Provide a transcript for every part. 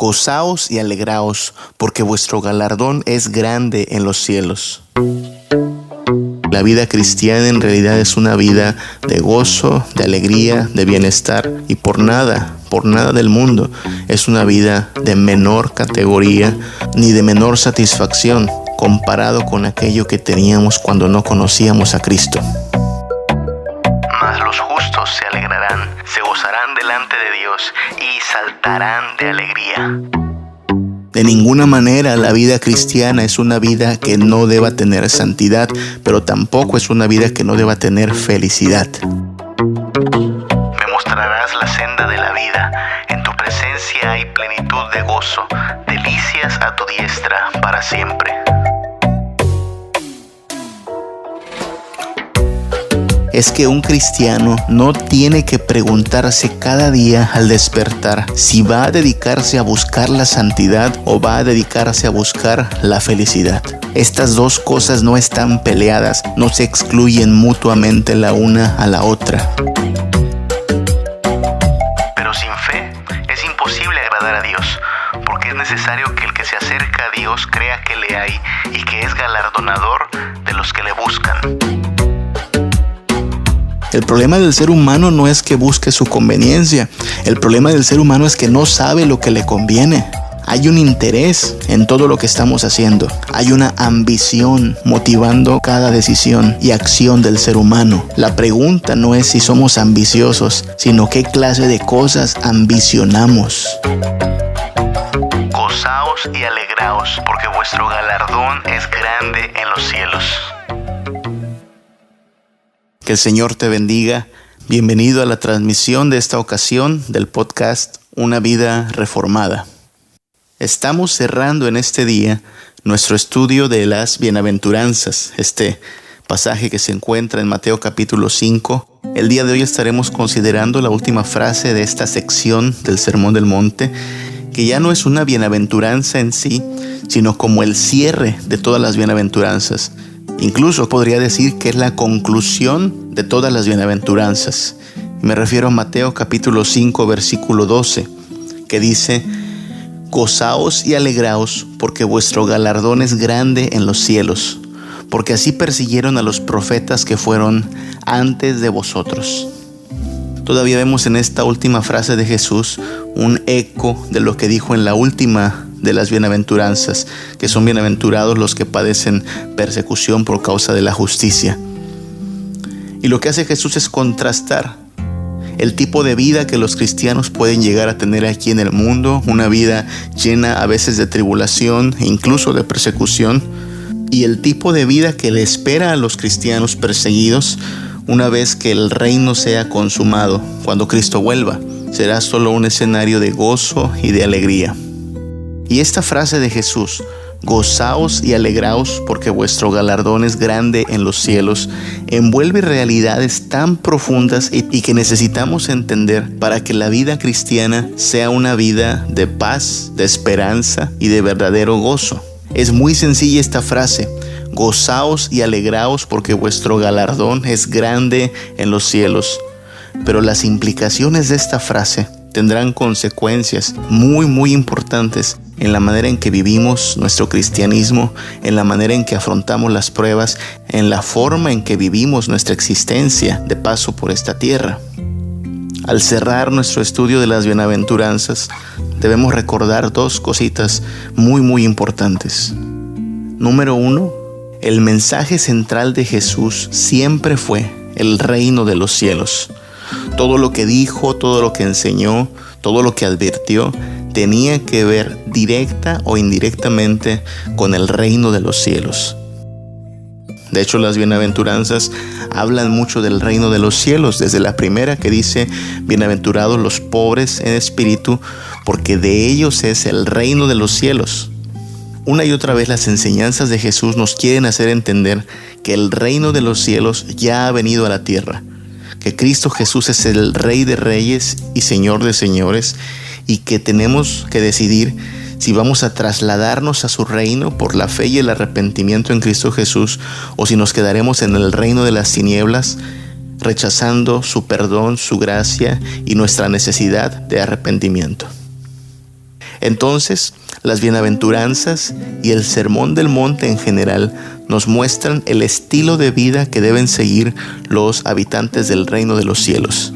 Gozaos y alegraos, porque vuestro galardón es grande en los cielos. La vida cristiana en realidad es una vida de gozo, de alegría, de bienestar, y por nada del mundo es una vida de menor categoría ni de menor satisfacción comparado con aquello que teníamos cuando no conocíamos a Cristo. Mas los justos se alegrarán, se gozarán delante de Dios y saltarán de alegría. De ninguna manera la vida cristiana es una vida que no deba tener santidad, pero tampoco es una vida que no deba tener felicidad. Me mostrarás la senda de la vida. En tu presencia hay plenitud de gozo, delicias a tu diestra para siempre. Es que un cristiano no tiene que preguntarse cada día al despertar si va a dedicarse a buscar la santidad o va a dedicarse a buscar la felicidad. Estas dos cosas no están peleadas, no se excluyen mutuamente la una a la otra. Pero sin fe es imposible agradar a Dios, porque es necesario que el que se acerca a Dios crea que le hay y que es galardonador de los que le buscan. El problema del ser humano no es que busque su conveniencia. El problema del ser humano es que no sabe lo que le conviene. Hay un interés en todo lo que estamos haciendo. Hay una ambición motivando cada decisión y acción del ser humano. La pregunta no es si somos ambiciosos, sino qué clase de cosas ambicionamos. Gozaos y alegraos, porque vuestro galardón es grande en los cielos. Que el Señor te bendiga. Bienvenido a la transmisión de esta ocasión del podcast Una Vida Reformada. Estamos cerrando en este día nuestro estudio de las bienaventuranzas, este pasaje que se encuentra en Mateo capítulo 5. El día de hoy estaremos considerando la última frase de esta sección del Sermón del Monte, que ya no es una bienaventuranza en sí, sino como el cierre de todas las bienaventuranzas. Incluso podría decir que es la conclusión de todas las bienaventuranzas. Me refiero a Mateo capítulo 5 versículo 12, que dice: Gozaos y alegraos, porque vuestro galardón es grande en los cielos, porque así persiguieron a los profetas que fueron antes de vosotros. Todavía vemos en esta última frase de Jesús un eco de lo que dijo en la última de las bienaventuranzas, que son bienaventurados los que padecen persecución por causa de la justicia. Y lo que hace Jesús es contrastar el tipo de vida que los cristianos pueden llegar a tener aquí en el mundo, una vida llena a veces de tribulación e incluso de persecución, y el tipo de vida que le espera a los cristianos perseguidos una vez que el reino sea consumado, cuando Cristo vuelva. Será solo un escenario de gozo y de alegría. Y esta frase de Jesús, gozaos y alegraos porque vuestro galardón es grande en los cielos, envuelve realidades tan profundas y que necesitamos entender para que la vida cristiana sea una vida de paz, de esperanza y de verdadero gozo. Es muy sencilla esta frase: gozaos y alegraos porque vuestro galardón es grande en los cielos. Pero las implicaciones de esta frase tendrán consecuencias muy importantes en la manera en que vivimos nuestro cristianismo, en la manera en que afrontamos las pruebas, en la forma en que vivimos nuestra existencia de paso por esta tierra. Al cerrar nuestro estudio de las bienaventuranzas, debemos recordar dos cositas muy importantes. Número 1, el mensaje central de Jesús siempre fue el reino de los cielos. Todo lo que dijo, todo lo que enseñó, todo lo que advirtió, tenía que ver directa o indirectamente con el reino de los cielos. De hecho, las bienaventuranzas hablan mucho del reino de los cielos, desde la primera que dice: bienaventurados los pobres en espíritu, porque de ellos es el reino de los cielos. Una y otra vez las enseñanzas de Jesús nos quieren hacer entender que el reino de los cielos ya ha venido a la tierra, que Cristo Jesús es el Rey de Reyes y Señor de Señores, y que tenemos que decidir si vamos a trasladarnos a su reino por la fe y el arrepentimiento en Cristo Jesús, o si nos quedaremos en el reino de las tinieblas, rechazando su perdón, su gracia y nuestra necesidad de arrepentimiento. Entonces, las bienaventuranzas y el sermón del monte en general nos muestran el estilo de vida que deben seguir los habitantes del reino de los cielos.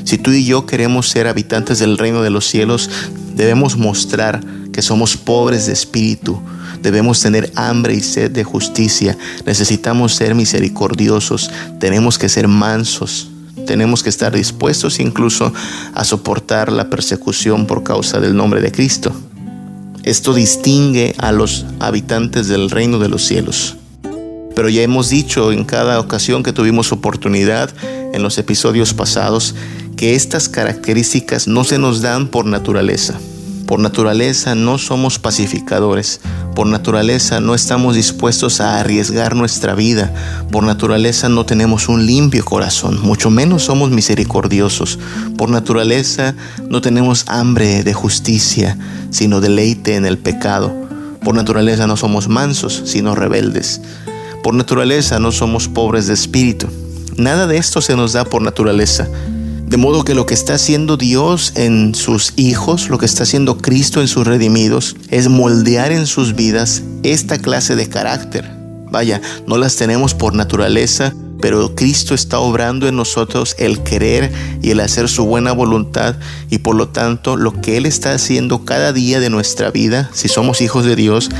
Si tú y yo queremos ser habitantes del reino de los cielos, debemos mostrar que somos pobres de espíritu. Debemos tener hambre y sed de justicia. Necesitamos ser misericordiosos. Tenemos que ser mansos. Tenemos que estar dispuestos incluso a soportar la persecución por causa del nombre de Cristo. Esto distingue a los habitantes del reino de los cielos. Pero ya hemos dicho en cada ocasión que tuvimos oportunidad en los episodios pasados que estas características no se nos dan por naturaleza. Por naturaleza no somos pacificadores. Por naturaleza no estamos dispuestos a arriesgar nuestra vida. Por naturaleza no tenemos un limpio corazón, mucho menos somos misericordiosos. Por naturaleza no tenemos hambre de justicia, sino deleite en el pecado. Por naturaleza no somos mansos, sino rebeldes. Por naturaleza no somos pobres de espíritu. Nada de esto se nos da por naturaleza. De modo que lo que está haciendo Dios en sus hijos, lo que está haciendo Cristo en sus redimidos, es moldear en sus vidas esta clase de carácter. Vaya, no las tenemos por naturaleza, pero Cristo está obrando en nosotros el querer y el hacer su buena voluntad, y por lo tanto lo que Él está haciendo cada día de nuestra vida, si somos hijos de Dios,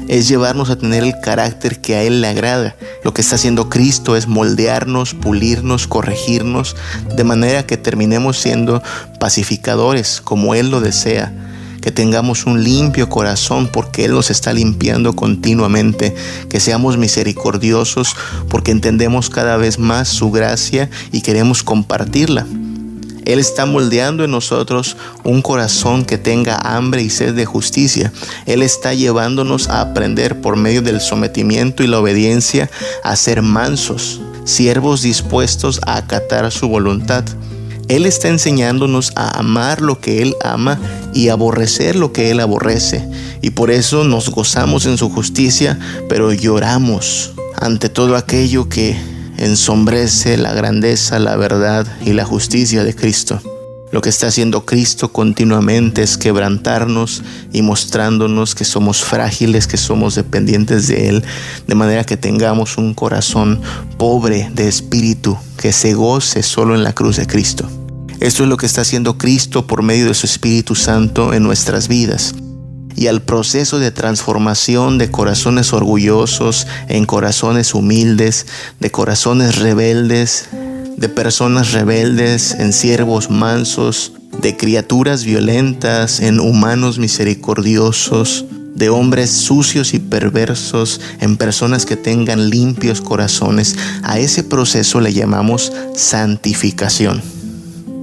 es llevarnos a tener el carácter que a Él le agrada. Lo que está haciendo Cristo es moldearnos, pulirnos, corregirnos, de manera que terminemos siendo pacificadores como Él lo desea. Que tengamos un limpio corazón porque Él nos está limpiando continuamente. Que seamos misericordiosos porque entendemos cada vez más su gracia y queremos compartirla. Él está moldeando en nosotros un corazón que tenga hambre y sed de justicia. Él está llevándonos a aprender por medio del sometimiento y la obediencia a ser mansos, siervos dispuestos a acatar su voluntad. Él está enseñándonos a amar lo que Él ama y aborrecer lo que Él aborrece. Y por eso nos gozamos en su justicia, pero lloramos ante todo aquello que ensombrece la grandeza, la verdad y la justicia de Cristo. Lo que está haciendo Cristo continuamente es quebrantarnos y mostrándonos que somos frágiles, que somos dependientes de Él, de manera que tengamos un corazón pobre de espíritu, que se goce solo en la cruz de Cristo. Esto es lo que está haciendo Cristo por medio de su Espíritu Santo en nuestras vidas. Y al proceso de transformación de corazones orgullosos en corazones humildes, de corazones rebeldes, de personas rebeldes en siervos mansos, de criaturas violentas en humanos misericordiosos, de hombres sucios y perversos en personas que tengan limpios corazones. A ese proceso le llamamos santificación.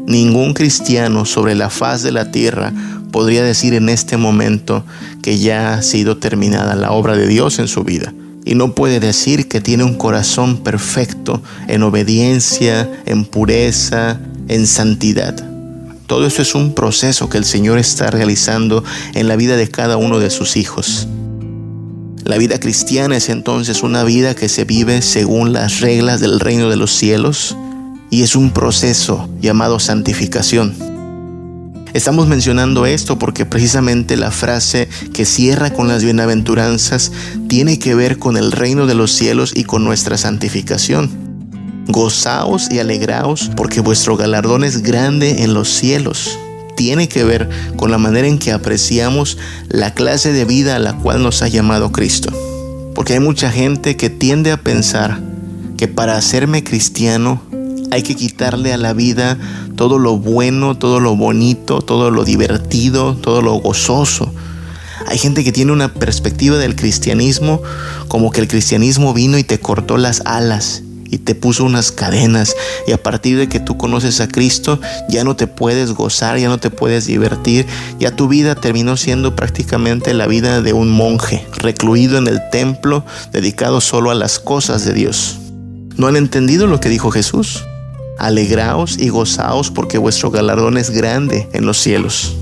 Ningún cristiano sobre la faz de la tierra podría decir en este momento que ya ha sido terminada la obra de Dios en su vida. Y no puede decir que tiene un corazón perfecto en obediencia, en pureza, en santidad. Todo eso es un proceso que el Señor está realizando en la vida de cada uno de sus hijos. La vida cristiana es entonces una vida que se vive según las reglas del reino de los cielos y es un proceso llamado santificación. Estamos mencionando esto porque precisamente la frase que cierra con las bienaventuranzas tiene que ver con el reino de los cielos y con nuestra santificación. Gozaos y alegraos porque vuestro galardón es grande en los cielos. Tiene que ver con la manera en que apreciamos la clase de vida a la cual nos ha llamado Cristo. Porque hay mucha gente que tiende a pensar que para hacerme cristiano hay que quitarle a la vida todo lo bueno, todo lo bonito, todo lo divertido, todo lo gozoso. Hay gente que tiene una perspectiva del cristianismo como que el cristianismo vino y te cortó las alas y te puso unas cadenas, y a partir de que tú conoces a Cristo ya no te puedes gozar, ya no te puedes divertir, ya tu vida terminó siendo prácticamente la vida de un monje recluido en el templo, dedicado solo a las cosas de Dios. ¿No han entendido lo que dijo Jesús? Alegraos y gozaos porque vuestro galardón es grande en los cielos.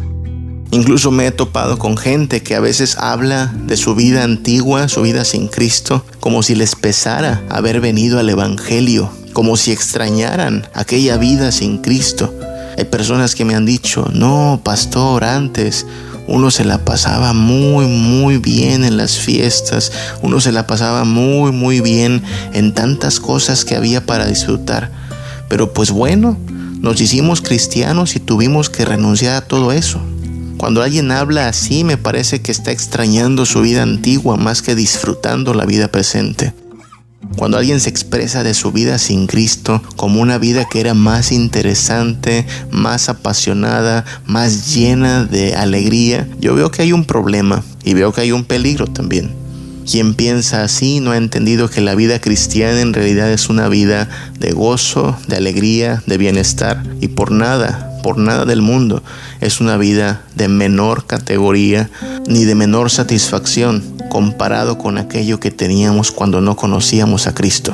Incluso me he topado con gente que a veces habla de su vida antigua, su vida sin Cristo, como si les pesara haber venido al Evangelio, como si extrañaran aquella vida sin Cristo. Hay personas que me han dicho, no, pastor, antes Uno se la pasaba muy bien en las fiestas, uno se la pasaba muy bien en tantas cosas que había para disfrutar. Pero pues bueno, nos hicimos cristianos y tuvimos que renunciar a todo eso. Cuando alguien habla así, me parece que está extrañando su vida antigua más que disfrutando la vida presente. Cuando alguien se expresa de su vida sin Cristo como una vida que era más interesante, más apasionada, más llena de alegría, yo veo que hay un problema y veo que hay un peligro también. Quien piensa así no ha entendido que la vida cristiana en realidad es una vida de gozo, de alegría, de bienestar, y por nada del mundo es una vida de menor categoría ni de menor satisfacción comparado con aquello que teníamos cuando no conocíamos a Cristo.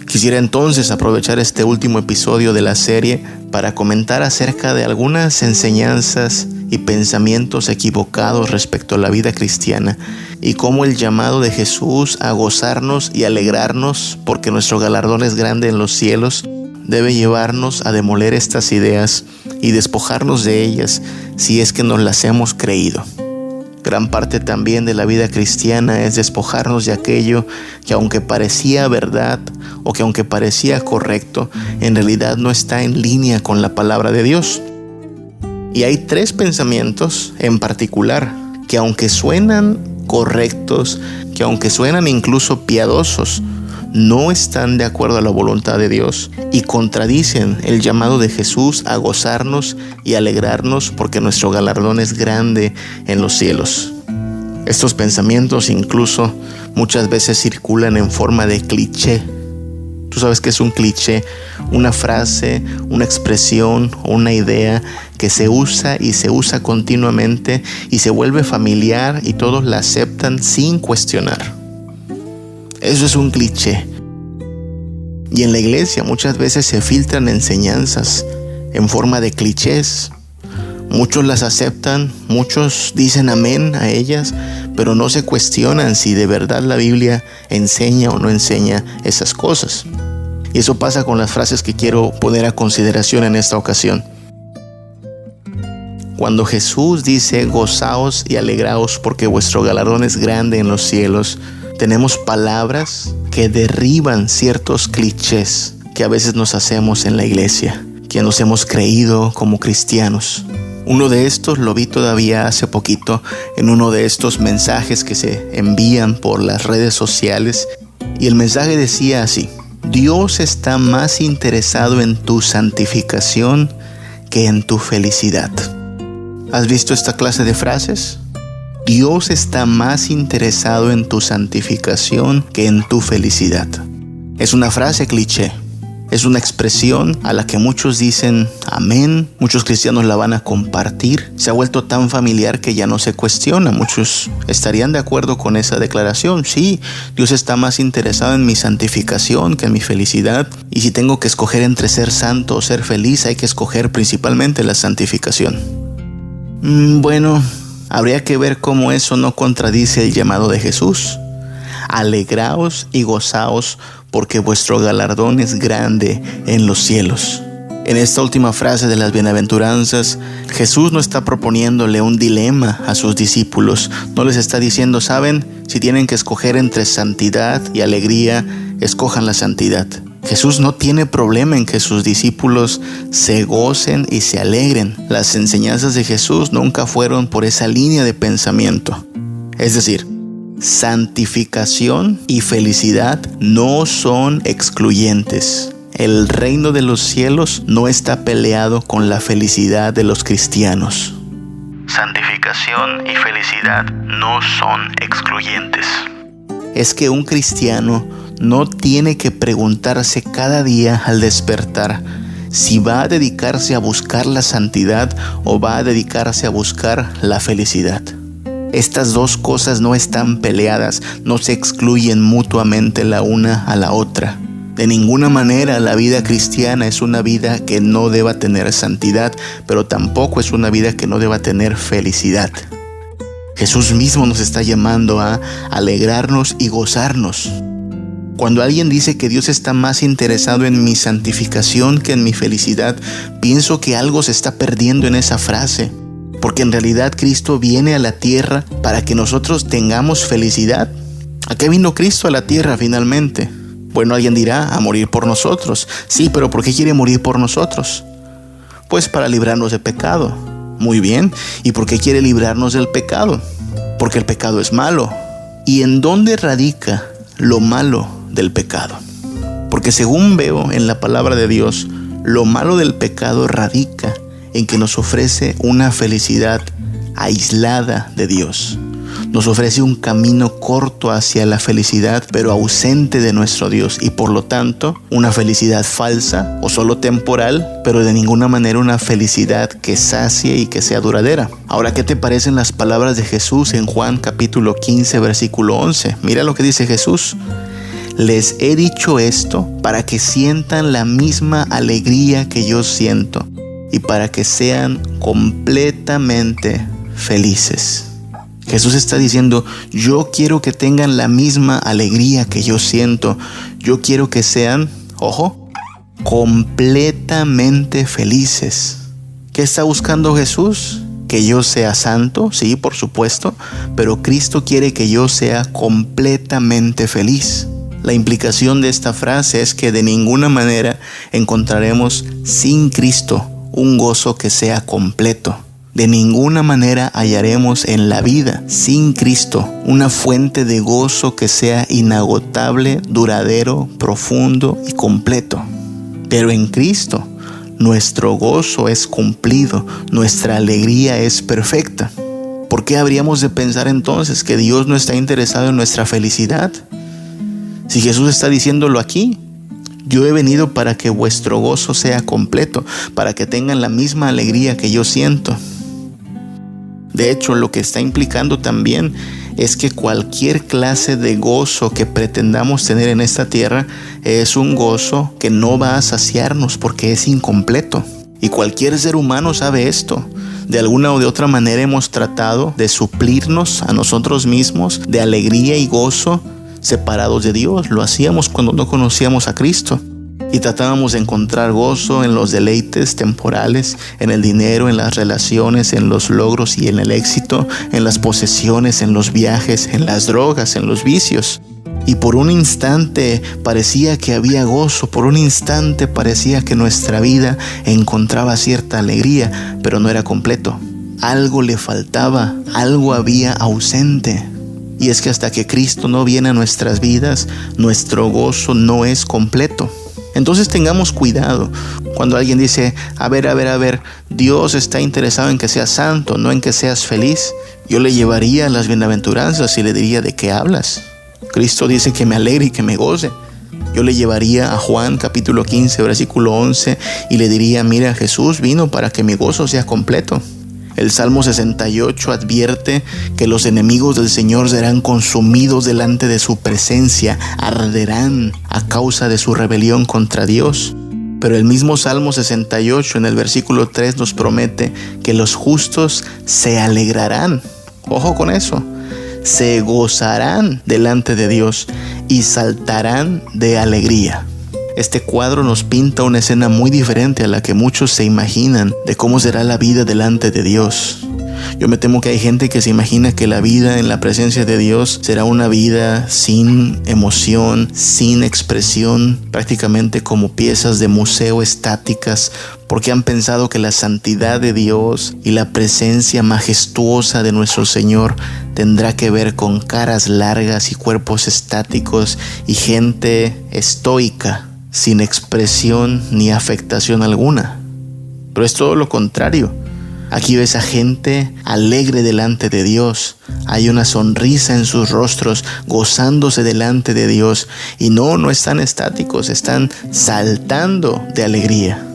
Quisiera entonces aprovechar este último episodio de la serie para comentar acerca de algunas enseñanzas y pensamientos equivocados respecto a la vida cristiana y cómo el llamado de Jesús a gozarnos y alegrarnos porque nuestro galardón es grande en los cielos debe llevarnos a demoler estas ideas y despojarnos de ellas si es que nos las hemos creído. Gran parte también de la vida cristiana es despojarnos de aquello que aunque parecía verdad o que aunque parecía correcto, en realidad no está en línea con la palabra de Dios. Y hay 3 pensamientos en particular que aunque suenan correctos, que aunque suenan incluso piadosos, no están de acuerdo a la voluntad de Dios y contradicen el llamado de Jesús a gozarnos y alegrarnos porque nuestro galardón es grande en los cielos. Estos pensamientos incluso muchas veces circulan en forma de cliché. Tú sabes que es un cliché, una frase, una expresión o una idea que se usa y se usa continuamente y se vuelve familiar y todos la aceptan sin cuestionar. Eso es un cliché. Y en la iglesia muchas veces se filtran enseñanzas en forma de clichés. Muchos las aceptan, muchos dicen amén a ellas, pero no se cuestionan si de verdad la Biblia enseña o no enseña esas cosas. Y eso pasa con las frases que quiero poner a consideración en esta ocasión. Cuando Jesús dice gozaos y alegraos porque vuestro galardón es grande en los cielos, tenemos palabras que derriban ciertos clichés que a veces nos hacemos en la iglesia, que nos hemos creído como cristianos. Uno de estos lo vi todavía hace poquito en uno de estos mensajes que se envían por las redes sociales, y el mensaje decía así: Dios está más interesado en tu santificación que en tu felicidad. ¿Has visto esta clase de frases? Dios está más interesado en tu santificación que en tu felicidad. Es una frase cliché. Es una expresión a la que muchos dicen amén. Muchos cristianos la van a compartir. Se ha vuelto tan familiar que ya no se cuestiona. Muchos estarían de acuerdo con esa declaración. Sí, Dios está más interesado en mi santificación que en mi felicidad. Y si tengo que escoger entre ser santo o ser feliz, hay que escoger principalmente la santificación. Bueno, habría que ver cómo eso no contradice el llamado de Jesús. Alegraos y gozaos porque vuestro galardón es grande en los cielos. En esta última frase de las bienaventuranzas, Jesús no está proponiéndole un dilema a sus discípulos. No les está diciendo, ¿saben? Si tienen que escoger entre santidad y alegría, escojan la santidad. Jesús no tiene problema en que sus discípulos se gocen y se alegren. Las enseñanzas de Jesús nunca fueron por esa línea de pensamiento. Es decir, santificación y felicidad no son excluyentes. El reino de los cielos no está peleado con la felicidad de los cristianos. Santificación y felicidad no son excluyentes. Es que un cristiano no tiene que preguntarse cada día al despertar si va a dedicarse a buscar la santidad o va a dedicarse a buscar la felicidad. Estas dos cosas no están peleadas, no se excluyen mutuamente la una a la otra. De ninguna manera la vida cristiana es una vida que no deba tener santidad, pero tampoco es una vida que no deba tener felicidad. Jesús mismo nos está llamando a alegrarnos y gozarnos. Cuando alguien dice que Dios está más interesado en mi santificación que en mi felicidad, pienso que algo se está perdiendo en esa frase. Porque en realidad Cristo viene a la tierra para que nosotros tengamos felicidad. ¿A qué vino Cristo a la tierra finalmente? Bueno, alguien dirá, a morir por nosotros. Sí, pero ¿por qué quiere morir por nosotros? Pues para librarnos de pecado. Muy bien. ¿Y por qué quiere librarnos del pecado? Porque el pecado es malo. ¿Y en dónde radica lo malo del pecado? Porque según veo en la palabra de Dios, lo malo del pecado radica en que nos ofrece una felicidad aislada de Dios. Nos ofrece un camino corto hacia la felicidad, pero ausente de nuestro Dios, y por lo tanto, una felicidad falsa o solo temporal, pero de ninguna manera una felicidad que sacie y que sea duradera. Ahora, ¿qué te parecen las palabras de Jesús en Juan capítulo 15, versículo 11? Mira lo que dice Jesús. Les he dicho esto para que sientan la misma alegría que yo siento y para que sean completamente felices. Jesús está diciendo, yo quiero que tengan la misma alegría que yo siento. Yo quiero que sean, ojo, completamente felices. ¿Qué está buscando Jesús? Que yo sea santo, sí, por supuesto, pero Cristo quiere que yo sea completamente feliz. La implicación de esta frase es que de ninguna manera encontraremos sin Cristo un gozo que sea completo. De ninguna manera hallaremos en la vida sin Cristo una fuente de gozo que sea inagotable, duradero, profundo y completo. Pero en Cristo nuestro gozo es cumplido, nuestra alegría es perfecta. ¿Por qué habríamos de pensar entonces que Dios no está interesado en nuestra felicidad? Si Jesús está diciéndolo aquí, yo he venido para que vuestro gozo sea completo, para que tengan la misma alegría que yo siento. De hecho, lo que está implicando también es que cualquier clase de gozo que pretendamos tener en esta tierra es un gozo que no va a saciarnos porque es incompleto. Y cualquier ser humano sabe esto. De alguna o de otra manera hemos tratado de suplirnos a nosotros mismos de alegría y gozo separados de Dios. Lo hacíamos cuando no conocíamos a Cristo. Y tratábamos de encontrar gozo en los deleites temporales, en el dinero, en las relaciones, en los logros y en el éxito, en las posesiones, en los viajes, en las drogas, en los vicios. Y por un instante parecía que había gozo, por un instante parecía que nuestra vida encontraba cierta alegría, pero no era completo. Algo le faltaba, algo había ausente. Y es que hasta que Cristo no viene a nuestras vidas, nuestro gozo no es completo. Entonces tengamos cuidado cuando alguien dice, a ver, Dios está interesado en que seas santo, no en que seas feliz. Yo le llevaría las bienaventuranzas y le diría, ¿de qué hablas? Cristo dice que me alegre y que me goce. Yo le llevaría a Juan capítulo 15, versículo 11 y le diría, mira, Jesús vino para que mi gozo sea completo. El Salmo 68 advierte que los enemigos del Señor serán consumidos delante de su presencia, arderán a causa de su rebelión contra Dios. Pero el mismo Salmo 68 en el versículo 3 nos promete que los justos se alegrarán. Ojo con eso. Se gozarán delante de Dios y saltarán de alegría. Este cuadro nos pinta una escena muy diferente a la que muchos se imaginan de cómo será la vida delante de Dios. Yo me temo que hay gente que se imagina que la vida en la presencia de Dios será una vida sin emoción, sin expresión, prácticamente como piezas de museo estáticas, porque han pensado que la santidad de Dios y la presencia majestuosa de nuestro Señor tendrá que ver con caras largas y cuerpos estáticos y gente estoica, sin expresión ni afectación alguna. Pero es todo lo contrario. Aquí ves a gente alegre delante de Dios. Hay una sonrisa en sus rostros, gozándose delante de Dios. Y no están estáticos, están saltando de alegría.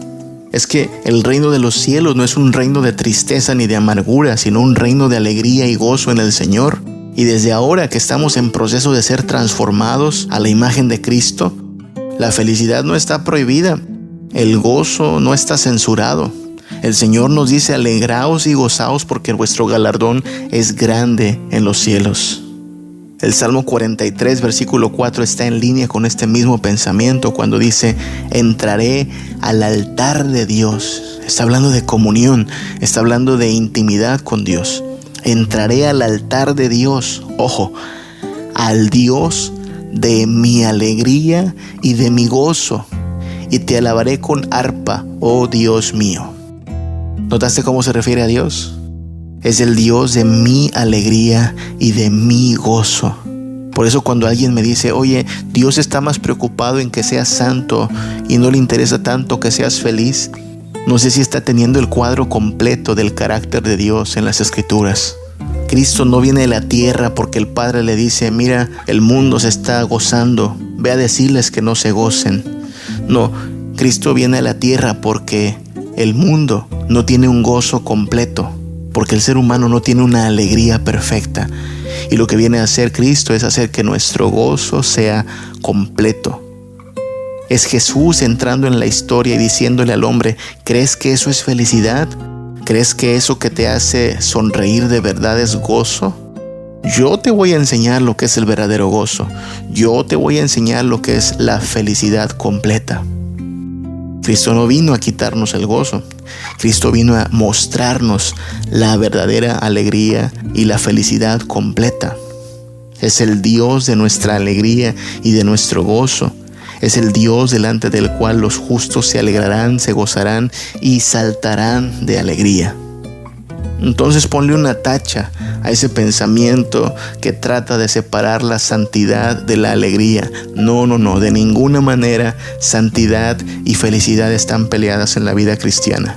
Es que el reino de los cielos no es un reino de tristeza ni de amargura, sino un reino de alegría y gozo en el Señor. Y desde ahora que estamos en proceso de ser transformados a la imagen de Cristo, la felicidad no está prohibida, el gozo no está censurado. El Señor nos dice, alegraos y gozaos porque vuestro galardón es grande en los cielos. El Salmo 43, versículo 4 está en línea con este mismo pensamiento cuando dice: entraré al altar de Dios. Está hablando de comunión, está hablando de intimidad con Dios. Entraré al altar de Dios, ojo, al Dios de mi alegría y de mi gozo, y te alabaré con arpa, oh Dios mío. ¿Notaste cómo se refiere a Dios? Es el Dios de mi alegría y de mi gozo. Por eso cuando alguien me dice: oye, Dios está más preocupado en que seas santo y no le interesa tanto que seas feliz, no sé si está teniendo el cuadro completo del carácter de Dios en las Escrituras. Cristo no viene de la tierra porque el Padre le dice: mira, el mundo se está gozando, ve a decirles que no se gocen. No, Cristo viene a la tierra porque el mundo no tiene un gozo completo, porque el ser humano no tiene una alegría perfecta. Y lo que viene a hacer Cristo es hacer que nuestro gozo sea completo. Es Jesús entrando en la historia y diciéndole al hombre: ¿crees que eso es felicidad? ¿Crees que eso que te hace sonreír de verdad es gozo? Yo te voy a enseñar lo que es el verdadero gozo. Yo te voy a enseñar lo que es la felicidad completa. Cristo no vino a quitarnos el gozo. Cristo vino a mostrarnos la verdadera alegría y la felicidad completa. Es el Dios de nuestra alegría y de nuestro gozo. Es el Dios delante del cual los justos se alegrarán, se gozarán y saltarán de alegría. Entonces ponle una tacha a ese pensamiento que trata de separar la santidad de la alegría. No, de ninguna manera santidad y felicidad están peleadas en la vida cristiana.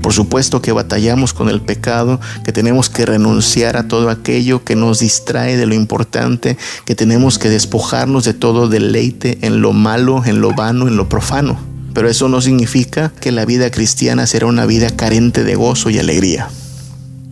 Por supuesto que batallamos con el pecado, que tenemos que renunciar a todo aquello que nos distrae de lo importante, que tenemos que despojarnos de todo deleite en lo malo, en lo vano, en lo profano. Pero eso no significa que la vida cristiana será una vida carente de gozo y alegría.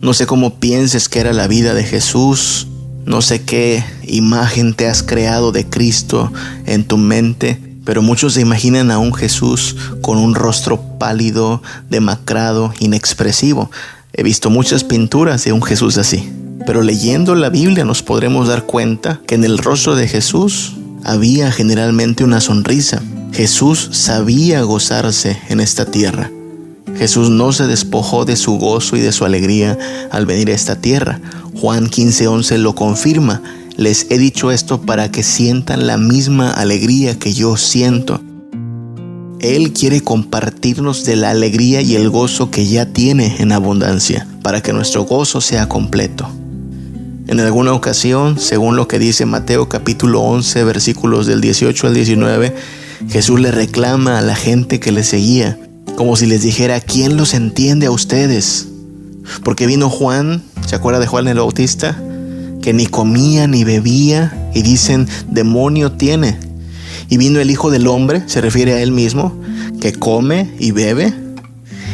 No sé cómo pienses que era la vida de Jesús. No sé qué imagen te has creado de Cristo en tu mente, pero muchos se imaginan a un Jesús con un rostro pálido, demacrado, inexpresivo. He visto muchas pinturas de un Jesús así. Pero leyendo la Biblia nos podremos dar cuenta que en el rostro de Jesús había generalmente una sonrisa. Jesús sabía gozarse en esta tierra. Jesús no se despojó de su gozo y de su alegría al venir a esta tierra. Juan 15:11 lo confirma. Les he dicho esto para que sientan la misma alegría que yo siento. Él quiere compartirnos de la alegría y el gozo que ya tiene en abundancia, para que nuestro gozo sea completo. En alguna ocasión, según lo que dice Mateo capítulo 11, versículos del 18 al 19, Jesús le reclama a la gente que le seguía, como si les dijera: ¿quién los entiende a ustedes? Porque vino Juan, ¿se acuerda de Juan el Bautista? Que ni comía ni bebía, y dicen: demonio tiene. Y vino el Hijo del Hombre, se refiere a él mismo, que come y bebe,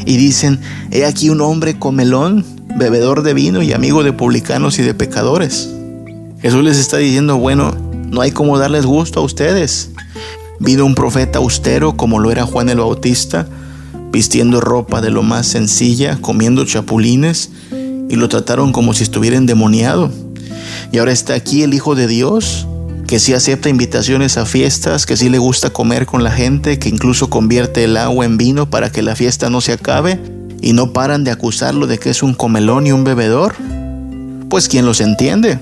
y dicen: he aquí un hombre comelón, bebedor de vino y amigo de publicanos y de pecadores. Jesús les está diciendo: bueno, no hay como darles gusto a ustedes. Vino un profeta austero como lo era Juan el Bautista, vistiendo ropa de lo más sencilla, comiendo chapulines, y lo trataron como si estuviera endemoniado. Y ahora está aquí el Hijo de Dios, que sí acepta invitaciones a fiestas, que sí le gusta comer con la gente, que incluso convierte el agua en vino para que la fiesta no se acabe, y no paran de acusarlo de que es un comelón y un bebedor. Pues ¿quién los entiende?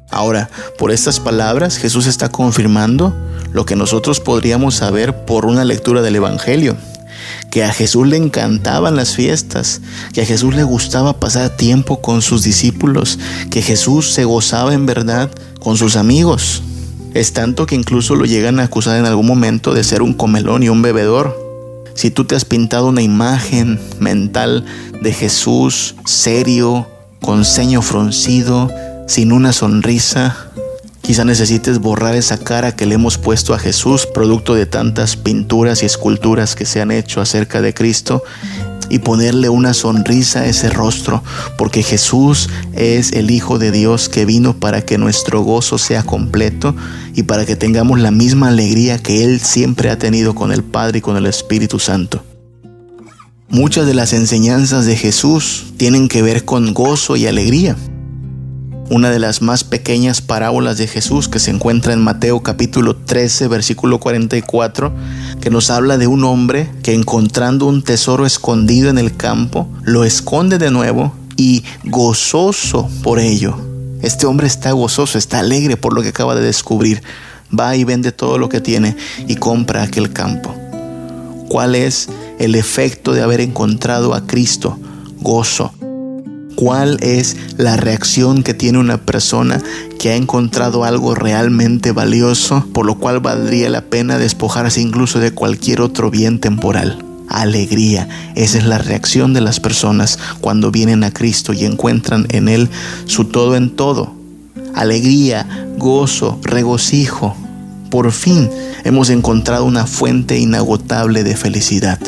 Ahora, por estas palabras, Jesús está confirmando lo que nosotros podríamos saber por una lectura del Evangelio, que a Jesús le encantaban las fiestas, que a Jesús le gustaba pasar tiempo con sus discípulos, que Jesús se gozaba en verdad con sus amigos. Es tanto que incluso lo llegan a acusar en algún momento de ser un comelón y un bebedor. Si tú te has pintado una imagen mental de Jesús serio, con ceño fruncido, sin una sonrisa, quizá necesites borrar esa cara que le hemos puesto a Jesús, producto de tantas pinturas y esculturas que se han hecho acerca de Cristo, y ponerle una sonrisa a ese rostro, porque Jesús es el Hijo de Dios que vino para que nuestro gozo sea completo y para que tengamos la misma alegría que Él siempre ha tenido con el Padre y con el Espíritu Santo. Muchas de las enseñanzas de Jesús tienen que ver con gozo y alegría. una de las más pequeñas parábolas de Jesús que se encuentra en Mateo capítulo 13, versículo 44, que nos habla de un hombre que encontrando un tesoro escondido en el campo, lo esconde de nuevo y gozoso por ello. Este hombre está gozoso, está alegre por lo que acaba de descubrir. Va y vende todo lo que tiene y compra aquel campo. ¿Cuál es el efecto de haber encontrado a Cristo? Gozo. ¿Cuál es la reacción que tiene una persona que ha encontrado algo realmente valioso, por lo cual valdría la pena despojarse incluso de cualquier otro bien temporal? Alegría. Esa es la reacción de las personas cuando vienen a Cristo y encuentran en Él su todo en todo. Alegría, gozo, regocijo. Por fin hemos encontrado una fuente inagotable de felicidad.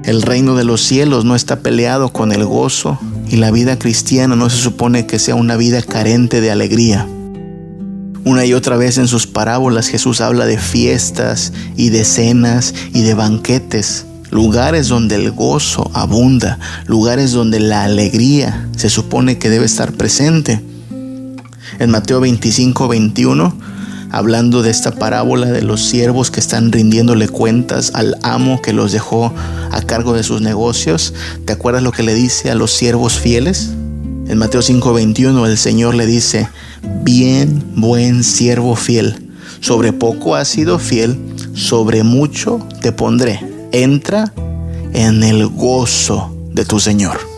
El reino de los cielos no está peleado con el gozo, y la vida cristiana no se supone que sea una vida carente de alegría. Una y otra vez en sus parábolas Jesús habla de fiestas y de cenas y de banquetes, lugares donde el gozo abunda, lugares donde la alegría se supone que debe estar presente. En Mateo 25, 21, hablando de esta parábola de los siervos que están rindiéndole cuentas al amo que los dejó a cargo de sus negocios, ¿te acuerdas lo que le dice a los siervos fieles? En Mateo 5:21 el Señor le dice: bien, buen siervo fiel, sobre poco has sido fiel, sobre mucho te pondré. Entra en el gozo de tu Señor.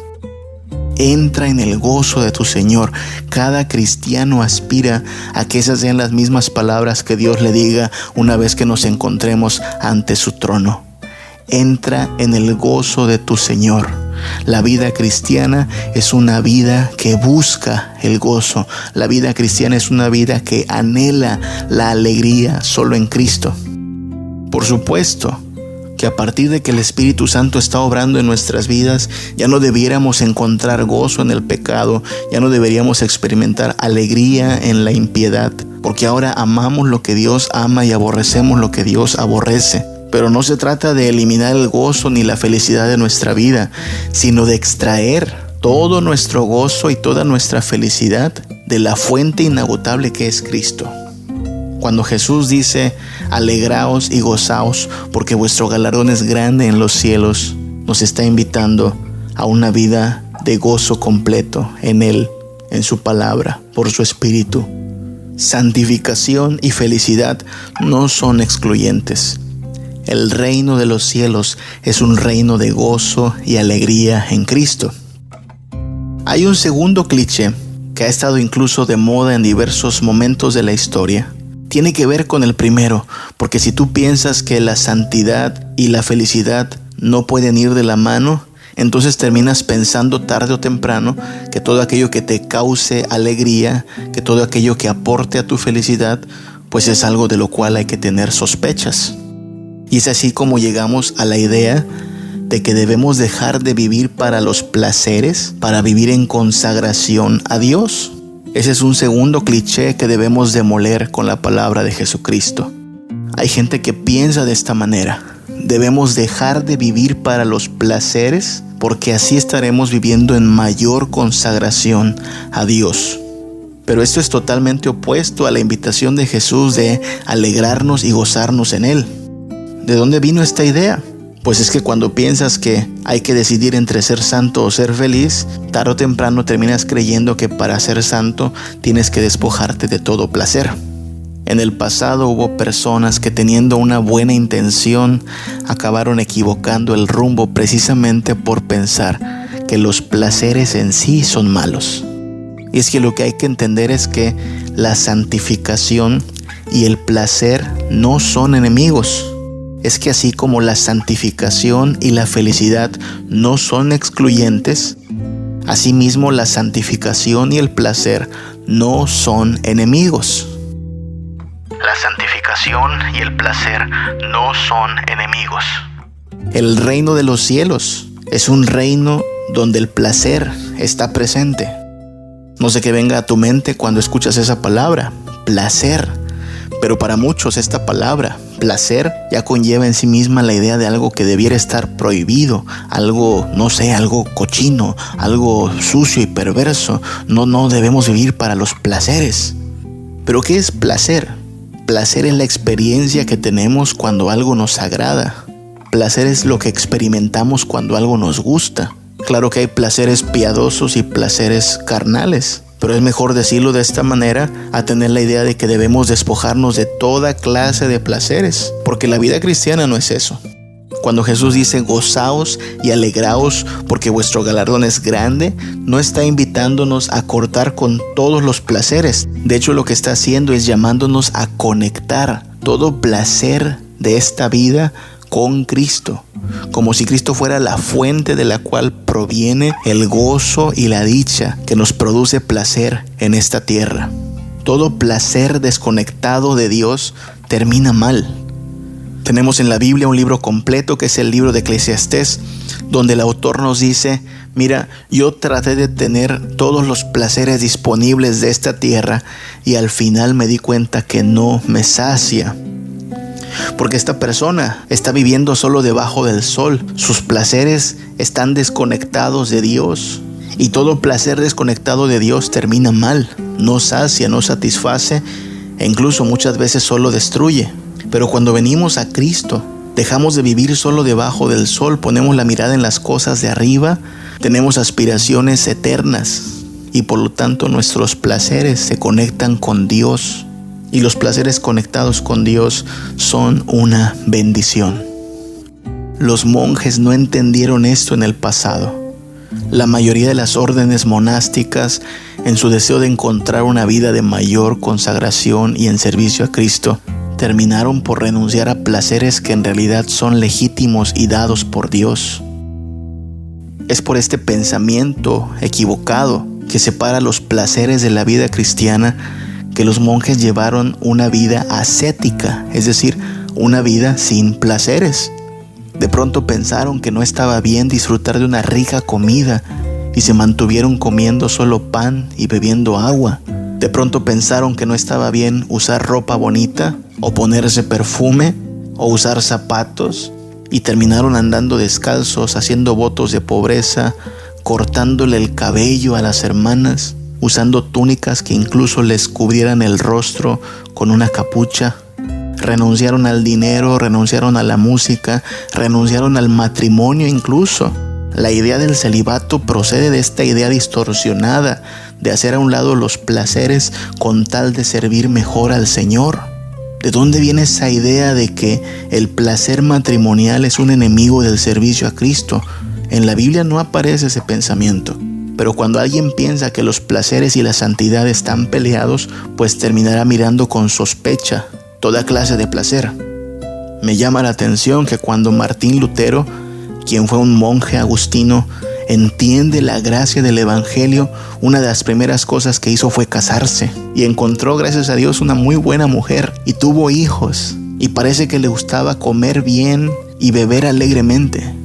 Entra en el gozo de tu Señor. Cada cristiano aspira a que esas sean las mismas palabras que Dios le diga una vez que nos encontremos ante su trono. Entra en el gozo de tu Señor. La vida cristiana es una vida que busca el gozo. La vida cristiana es una vida que anhela la alegría solo en Cristo. Por supuesto que a partir de que el Espíritu Santo está obrando en nuestras vidas, ya no debiéramos encontrar gozo en el pecado, ya no deberíamos experimentar alegría en la impiedad, porque ahora amamos lo que Dios ama y aborrecemos lo que Dios aborrece. Pero no se trata de eliminar el gozo ni la felicidad de nuestra vida, sino de extraer todo nuestro gozo y toda nuestra felicidad de la fuente inagotable que es Cristo. Cuando Jesús dice: alegraos y gozaos, porque vuestro galardón es grande en los cielos, nos está invitando a una vida de gozo completo en Él, en su palabra, por su Espíritu. Santificación y felicidad no son excluyentes. El reino de los cielos es un reino de gozo y alegría en Cristo. Hay un segundo cliché que ha estado incluso de moda en diversos momentos de la historia. Tiene que ver con el primero, porque si tú piensas que la santidad y la felicidad no pueden ir de la mano, entonces terminas pensando tarde o temprano que todo aquello que te cause alegría, que todo aquello que aporte a tu felicidad, pues es algo de lo cual hay que tener sospechas. Y es así como llegamos a la idea de que debemos dejar de vivir para los placeres, para vivir en consagración a Dios. Ese es un segundo cliché que debemos demoler con la palabra de Jesucristo. Hay gente que piensa de esta manera: debemos dejar de vivir para los placeres, porque así estaremos viviendo en mayor consagración a Dios. Pero esto es totalmente opuesto a la invitación de Jesús de alegrarnos y gozarnos en Él. ¿De dónde vino esta idea? Pues es que cuando piensas que hay que decidir entre ser santo o ser feliz, tarde o temprano terminas creyendo que para ser santo tienes que despojarte de todo placer. En el pasado hubo personas que, teniendo una buena intención, acabaron equivocando el rumbo precisamente por pensar que los placeres en sí son malos. Y es que lo que hay que entender es que la santificación y el placer no son enemigos. Es que así como la santificación y la felicidad no son excluyentes, asimismo la santificación y el placer no son enemigos. La santificación y el placer no son enemigos. El reino de los cielos es un reino donde el placer está presente. No sé qué venga a tu mente cuando escuchas esa palabra, placer. Pero para muchos esta palabra, placer, ya conlleva en sí misma la idea de algo que debiera estar prohibido, algo, no sé, algo cochino, algo sucio y perverso. No debemos vivir para los placeres. ¿Pero qué es placer? Placer es la experiencia que tenemos cuando algo nos agrada. Placer es lo que experimentamos cuando algo nos gusta. Claro que hay placeres piadosos y placeres carnales, pero es mejor decirlo de esta manera a tener la idea de que debemos despojarnos de toda clase de placeres, porque la vida cristiana no es eso. Cuando Jesús dice gozaos y alegraos porque vuestro galardón es grande, no está invitándonos a cortar con todos los placeres. De hecho, lo que está haciendo es llamándonos a conectar todo placer de esta vida con Cristo, como si Cristo fuera la fuente de la cual proviene el gozo y la dicha que nos produce placer en esta tierra. Todo placer desconectado de Dios termina mal. Tenemos en la Biblia un libro completo que es el libro de Eclesiastés, donde el autor nos dice: mira, yo traté de tener todos los placeres disponibles de esta tierra y al final me di cuenta que no me sacia. Porque esta persona está viviendo solo debajo del sol. Sus placeres están desconectados de Dios. Y todo placer desconectado de Dios termina mal. No sacia, no satisface e incluso muchas veces solo destruye. Pero cuando venimos a Cristo, dejamos de vivir solo debajo del sol, ponemos la mirada en las cosas de arriba, tenemos aspiraciones eternas y por lo tanto nuestros placeres se conectan con Dios. Y los placeres conectados con Dios son una bendición. Los monjes no entendieron esto en el pasado. La mayoría de las órdenes monásticas, en su deseo de encontrar una vida de mayor consagración y en servicio a Cristo, terminaron por renunciar a placeres que en realidad son legítimos y dados por Dios. Es por este pensamiento equivocado que separa los placeres de la vida cristiana que los monjes llevaron una vida ascética, es decir, una vida sin placeres. De pronto pensaron que no estaba bien disfrutar de una rica comida y se mantuvieron comiendo solo pan y bebiendo agua. De pronto pensaron que no estaba bien usar ropa bonita o ponerse perfume o usar zapatos y terminaron andando descalzos, haciendo votos de pobreza, cortándole el cabello a las hermanas, usando túnicas que incluso les cubrieran el rostro con una capucha. Renunciaron al dinero, renunciaron a la música, renunciaron al matrimonio incluso. La idea del celibato procede de esta idea distorsionada de hacer a un lado los placeres con tal de servir mejor al Señor. ¿De dónde viene esa idea de que el placer matrimonial es un enemigo del servicio a Cristo? En la Biblia no aparece ese pensamiento. Pero cuando alguien piensa que los placeres y la santidad están peleados, pues terminará mirando con sospecha toda clase de placer. Me llama la atención que cuando Martín Lutero, quien fue un monje agustino, entiende la gracia del Evangelio, una de las primeras cosas que hizo fue casarse. Y encontró, gracias a Dios, una muy buena mujer y tuvo hijos. Y parece que le gustaba comer bien y beber alegremente.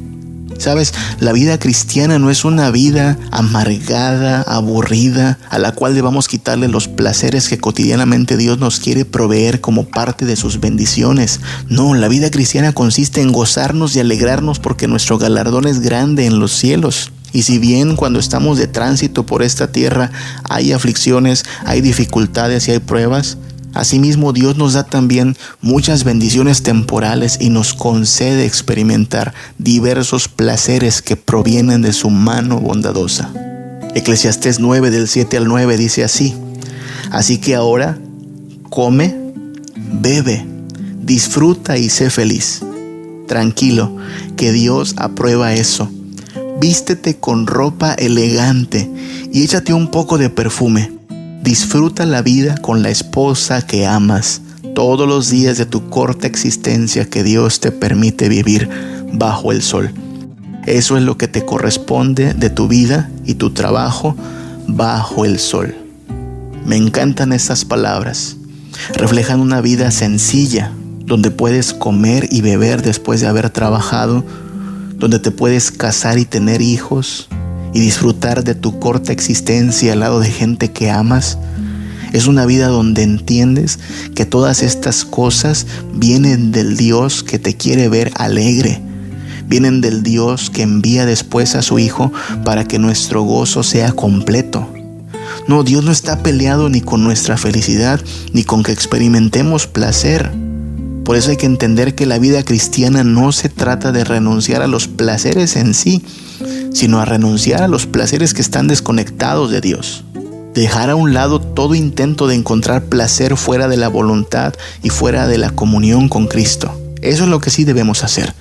¿Sabes? La vida cristiana no es una vida amargada, aburrida, a la cual debamos quitarle los placeres que cotidianamente Dios nos quiere proveer como parte de sus bendiciones. No, la vida cristiana consiste en gozarnos y alegrarnos porque nuestro galardón es grande en los cielos. Y si bien cuando estamos de tránsito por esta tierra hay aflicciones, hay dificultades y hay pruebas, asimismo Dios nos da también muchas bendiciones temporales y nos concede experimentar diversos placeres que provienen de su mano bondadosa. Eclesiastés 9 del 7 al 9 dice así: así que ahora come, bebe, disfruta y sé feliz. Tranquilo, que Dios aprueba eso. Vístete con ropa elegante y échate un poco de perfume. Disfruta la vida con la esposa que amas todos los días de tu corta existencia que Dios te permite vivir bajo el sol. Eso es lo que te corresponde de tu vida y tu trabajo bajo el sol. Me encantan estas palabras. Reflejan una vida sencilla, donde puedes comer y beber después de haber trabajado, donde te puedes casar y tener hijos y disfrutar de tu corta existencia al lado de gente que amas. Es una vida donde entiendes que todas estas cosas vienen del Dios que te quiere ver alegre. Vienen del Dios que envía después a su Hijo para que nuestro gozo sea completo. No, Dios no está peleado ni con nuestra felicidad, ni con que experimentemos placer. Por eso hay que entender que la vida cristiana no se trata de renunciar a los placeres en sí, sino a renunciar a los placeres que están desconectados de Dios. Dejar a un lado todo intento de encontrar placer fuera de la voluntad y fuera de la comunión con Cristo. Eso es lo que sí debemos hacer.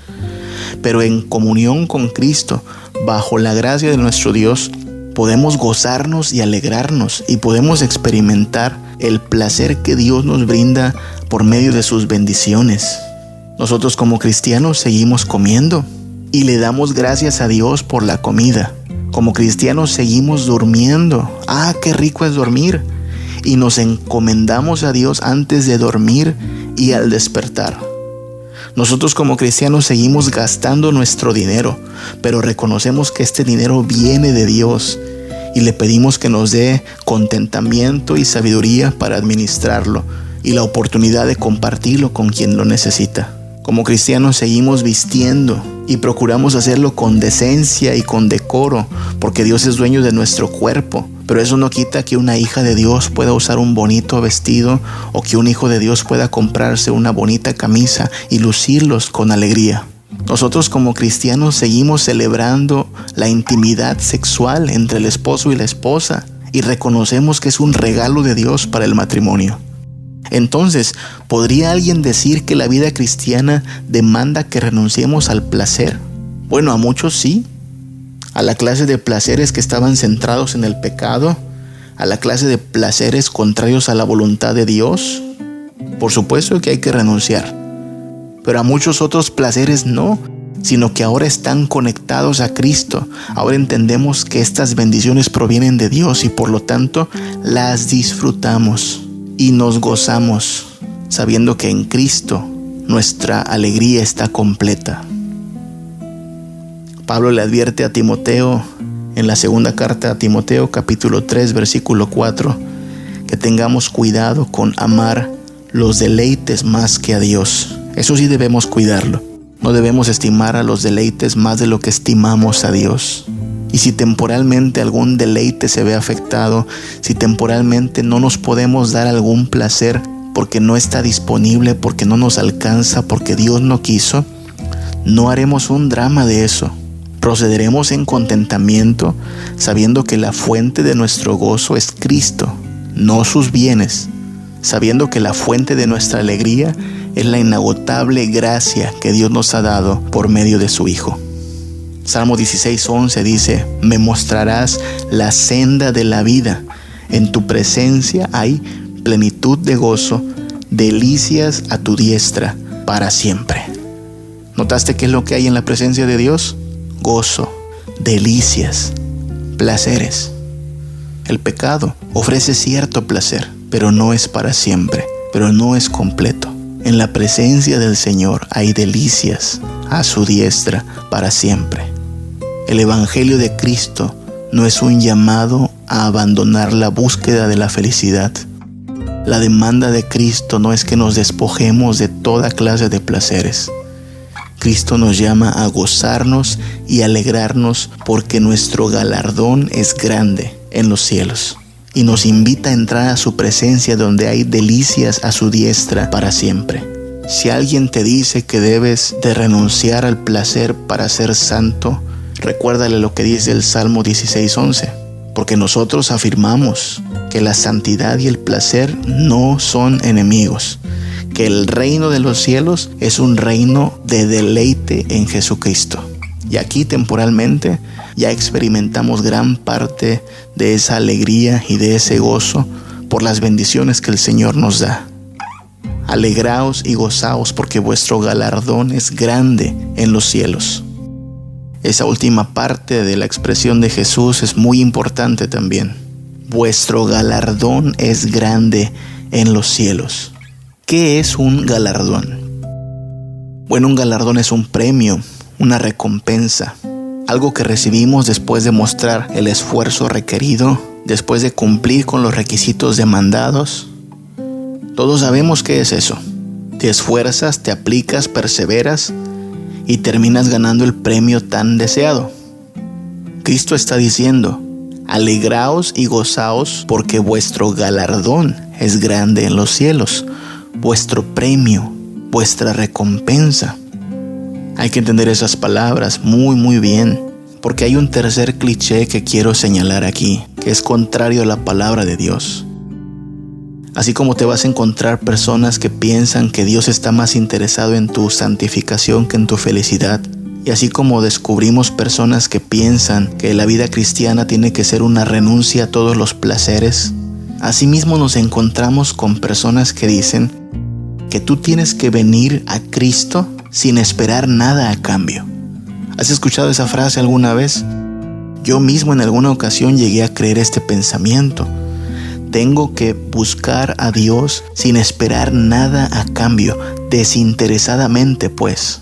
Pero en comunión con Cristo, bajo la gracia de nuestro Dios, podemos gozarnos y alegrarnos y podemos experimentar el placer que Dios nos brinda por medio de sus bendiciones. Nosotros como cristianos seguimos comiendo y le damos gracias a Dios por la comida. Como cristianos seguimos durmiendo. ¡Qué rico es dormir! Y nos encomendamos a Dios antes de dormir y al despertar. Nosotros como cristianos seguimos gastando nuestro dinero, pero reconocemos que este dinero viene de Dios y le pedimos que nos dé contentamiento y sabiduría para administrarlo y la oportunidad de compartirlo con quien lo necesita. Como cristianos seguimos vistiendo y procuramos hacerlo con decencia y con decoro, porque Dios es dueño de nuestro cuerpo. Pero eso no quita que una hija de Dios pueda usar un bonito vestido o que un hijo de Dios pueda comprarse una bonita camisa y lucirlos con alegría. Nosotros como cristianos seguimos celebrando la intimidad sexual entre el esposo y la esposa y reconocemos que es un regalo de Dios para el matrimonio. Entonces, ¿podría alguien decir que la vida cristiana demanda que renunciemos al placer? Bueno, a muchos sí. A la clase de placeres que estaban centrados en el pecado, a la clase de placeres contrarios a la voluntad de Dios. Por supuesto que hay que renunciar. Pero a muchos otros placeres no, sino que ahora están conectados a Cristo. Ahora entendemos que estas bendiciones provienen de Dios y por lo tanto las disfrutamos. Y nos gozamos sabiendo que en Cristo nuestra alegría está completa. Pablo le advierte a Timoteo en la segunda carta a Timoteo capítulo 3 versículo 4 que tengamos cuidado con amar los deleites más que a Dios. Eso sí debemos cuidarlo. No debemos estimar a los deleites más de lo que estimamos a Dios. Y si temporalmente algún deleite se ve afectado, si temporalmente no nos podemos dar algún placer porque no está disponible, porque no nos alcanza, porque Dios no quiso, no haremos un drama de eso. Procederemos en contentamiento, sabiendo que la fuente de nuestro gozo es Cristo, no sus bienes, sabiendo que la fuente de nuestra alegría es la inagotable gracia que Dios nos ha dado por medio de su Hijo. Salmo 16:11 dice: me mostrarás la senda de la vida. En tu presencia hay plenitud de gozo, delicias a tu diestra para siempre. ¿Notaste qué es lo que hay en la presencia de Dios? Gozo, delicias, placeres. El pecado ofrece cierto placer, pero no es para siempre, pero no es completo. En la presencia del Señor hay delicias a su diestra para siempre. El Evangelio de Cristo no es un llamado a abandonar la búsqueda de la felicidad. La demanda de Cristo no es que nos despojemos de toda clase de placeres. Cristo nos llama a gozarnos y alegrarnos porque nuestro galardón es grande en los cielos. Y nos invita a entrar a su presencia donde hay delicias a su diestra para siempre. Si alguien te dice que debes de renunciar al placer para ser santo, recuérdale lo que dice el Salmo 16:11, porque nosotros afirmamos que la santidad y el placer no son enemigos, que el reino de los cielos es un reino de deleite en Jesucristo. Y aquí temporalmente ya experimentamos gran parte de esa alegría y de ese gozo por las bendiciones que el Señor nos da. Alegraos y gozaos porque vuestro galardón es grande en los cielos. Esa última parte de la expresión de Jesús es muy importante también. Vuestro galardón es grande en los cielos. ¿Qué es un galardón? Bueno, un galardón es un premio, una recompensa, algo que recibimos después de mostrar el esfuerzo requerido, después de cumplir con los requisitos demandados. Todos sabemos qué es eso. Te esfuerzas, te aplicas, perseveras y terminas ganando el premio tan deseado. Cristo está diciendo: alegraos y gozaos porque vuestro galardón es grande en los cielos, vuestro premio, vuestra recompensa. Hay que entender esas palabras muy bien, porque hay un tercer cliché que quiero señalar aquí, que es contrario a la palabra de Dios. Así como te vas a encontrar personas que piensan que Dios está más interesado en tu santificación que en tu felicidad, y así como descubrimos personas que piensan que la vida cristiana tiene que ser una renuncia a todos los placeres, asimismo nos encontramos con personas que dicen que tú tienes que venir a Cristo sin esperar nada a cambio. ¿Has escuchado esa frase alguna vez? Yo mismo en alguna ocasión llegué a creer este pensamiento. Tengo que buscar a Dios sin esperar nada a cambio, desinteresadamente pues.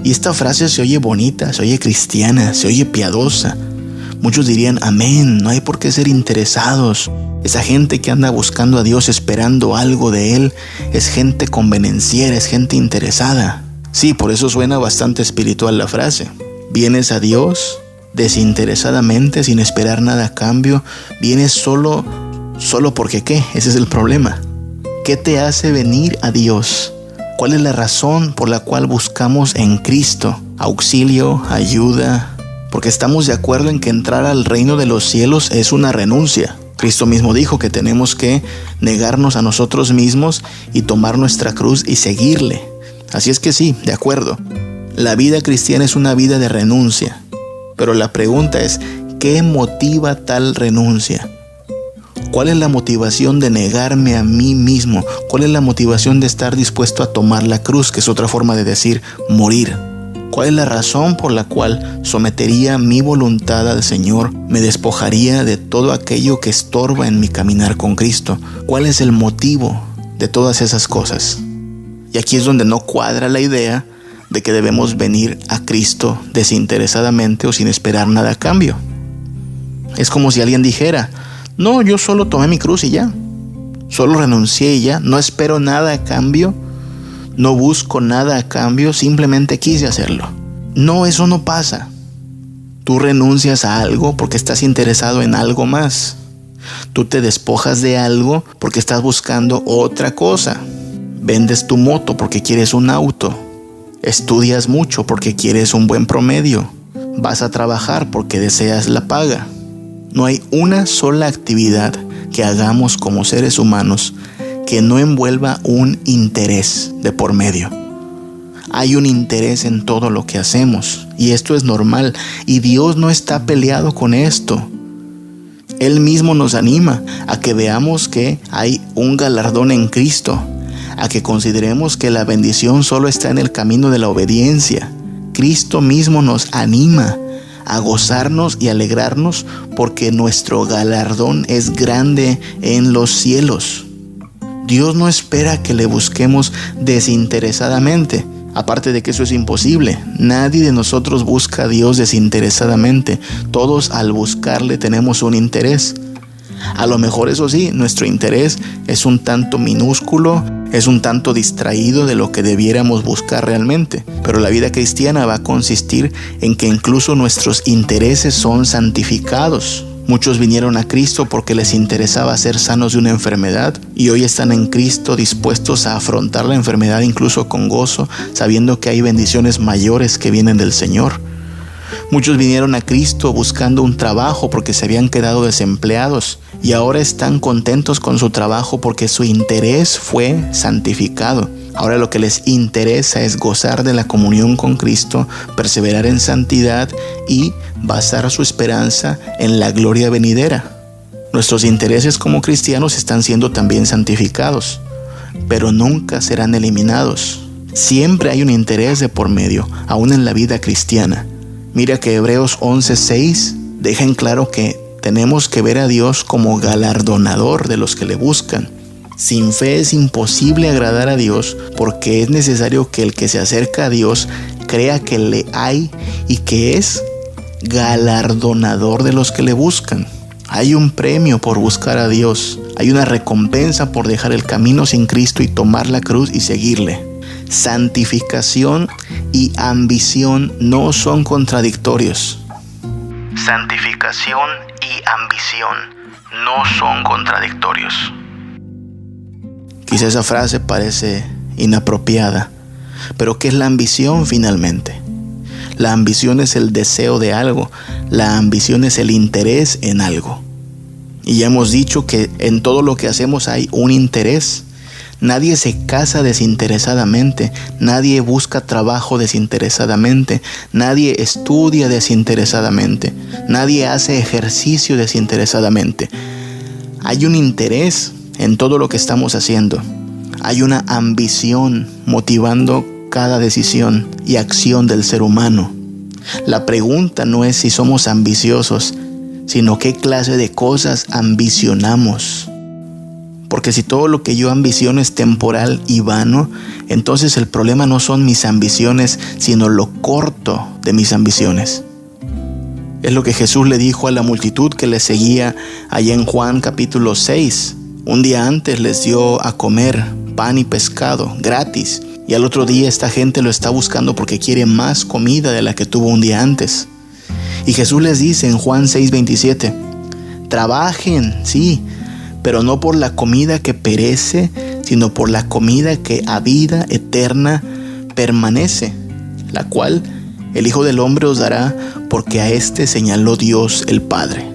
Y esta frase se oye bonita, se oye cristiana, se oye piadosa. Muchos dirían: amén, no hay por qué ser interesados. Esa gente que anda buscando a Dios esperando algo de Él es gente convenenciera, es gente interesada. Sí, por eso suena bastante espiritual la frase. Vienes a Dios desinteresadamente, sin esperar nada a cambio. Vienes solo porque ¿qué? Ese es el problema. ¿Qué te hace venir a Dios? ¿Cuál es la razón por la cual buscamos en Cristo auxilio, ayuda? Porque estamos de acuerdo en que entrar al reino de los cielos es una renuncia. Cristo mismo dijo que tenemos que negarnos a nosotros mismos y tomar nuestra cruz y seguirle. Así es que sí, de acuerdo. La vida cristiana es una vida de renuncia. Pero la pregunta es: ¿qué motiva tal renuncia? ¿Cuál es la motivación de negarme a mí mismo? ¿Cuál es la motivación de estar dispuesto a tomar la cruz, que es otra forma de decir morir? ¿Cuál es la razón por la cual sometería mi voluntad al Señor? Me despojaría de todo aquello que estorba en mi caminar con Cristo. ¿Cuál es el motivo de todas esas cosas? Y aquí es donde no cuadra la idea de que debemos venir a Cristo desinteresadamente o sin esperar nada a cambio. Es como si alguien dijera: no, yo solo tomé mi cruz y ya. Solo renuncié y ya. No espero nada a cambio. No busco nada a cambio. Simplemente quise hacerlo. No, eso no pasa. Tú renuncias a algo porque estás interesado en algo más. Tú te despojas de algo porque estás buscando otra cosa. Vendes tu moto porque quieres un auto. Estudias mucho porque quieres un buen promedio. Vas a trabajar porque deseas la paga. No hay una sola actividad que hagamos como seres humanos que no envuelva un interés de por medio. Hay un interés en todo lo que hacemos, y esto es normal, y Dios no está peleado con esto. Él mismo nos anima a que veamos que hay un galardón en Cristo, a que consideremos que la bendición solo está en el camino de la obediencia. Cristo mismo nos anima a gozarnos y alegrarnos porque nuestro galardón es grande en los cielos. Dios no espera que le busquemos desinteresadamente. Aparte de que eso es imposible. Nadie de nosotros busca a Dios desinteresadamente. Todos al buscarle tenemos un interés. A lo mejor, eso sí, nuestro interés es un tanto minúsculo, es un tanto distraído de lo que debiéramos buscar realmente. Pero la vida cristiana va a consistir en que incluso nuestros intereses son santificados. Muchos vinieron a Cristo porque les interesaba ser sanos de una enfermedad, y hoy están en Cristo dispuestos a afrontar la enfermedad incluso con gozo, sabiendo que hay bendiciones mayores que vienen del Señor. Muchos vinieron a Cristo buscando un trabajo porque se habían quedado desempleados, y ahora están contentos con su trabajo porque su interés fue santificado. Ahora lo que les interesa es gozar de la comunión con Cristo, perseverar en santidad y basar su esperanza en la gloria venidera. Nuestros intereses como cristianos están siendo también santificados, pero nunca serán eliminados. Siempre hay un interés de por medio, aún en la vida cristiana. Mira que Hebreos 11:6 deja en claro que tenemos que ver a Dios como galardonador de los que le buscan. Sin fe es imposible agradar a Dios, porque es necesario que el que se acerca a Dios crea que le hay y que es galardonador de los que le buscan. Hay un premio por buscar a Dios. Hay una recompensa por dejar el camino sin Cristo y tomar la cruz y seguirle. Santificación y ambición no son contradictorios. Santificación y ambición no son contradictorios. Quizá esa frase parece inapropiada, pero ¿qué es la ambición finalmente? La ambición es el deseo de algo, la ambición es el interés en algo. Y ya hemos dicho que en todo lo que hacemos hay un interés. Nadie se casa desinteresadamente, nadie busca trabajo desinteresadamente, nadie estudia desinteresadamente, nadie hace ejercicio desinteresadamente. Hay un interés en todo lo que estamos haciendo. Hay una ambición motivando cada decisión y acción del ser humano. La pregunta no es si somos ambiciosos, sino qué clase de cosas ambicionamos. Porque si todo lo que yo ambiciono es temporal y vano, entonces el problema no son mis ambiciones, sino lo corto de mis ambiciones. Es lo que Jesús le dijo a la multitud que le seguía allá en Juan capítulo 6. Un día antes les dio a comer pan y pescado gratis. Y al otro día esta gente lo está buscando porque quiere más comida de la que tuvo un día antes. Y Jesús les dice en Juan 6:27, trabajen, sí, pero no por la comida que perece, sino por la comida que a vida eterna permanece, la cual el Hijo del Hombre os dará, porque a este señaló Dios el Padre.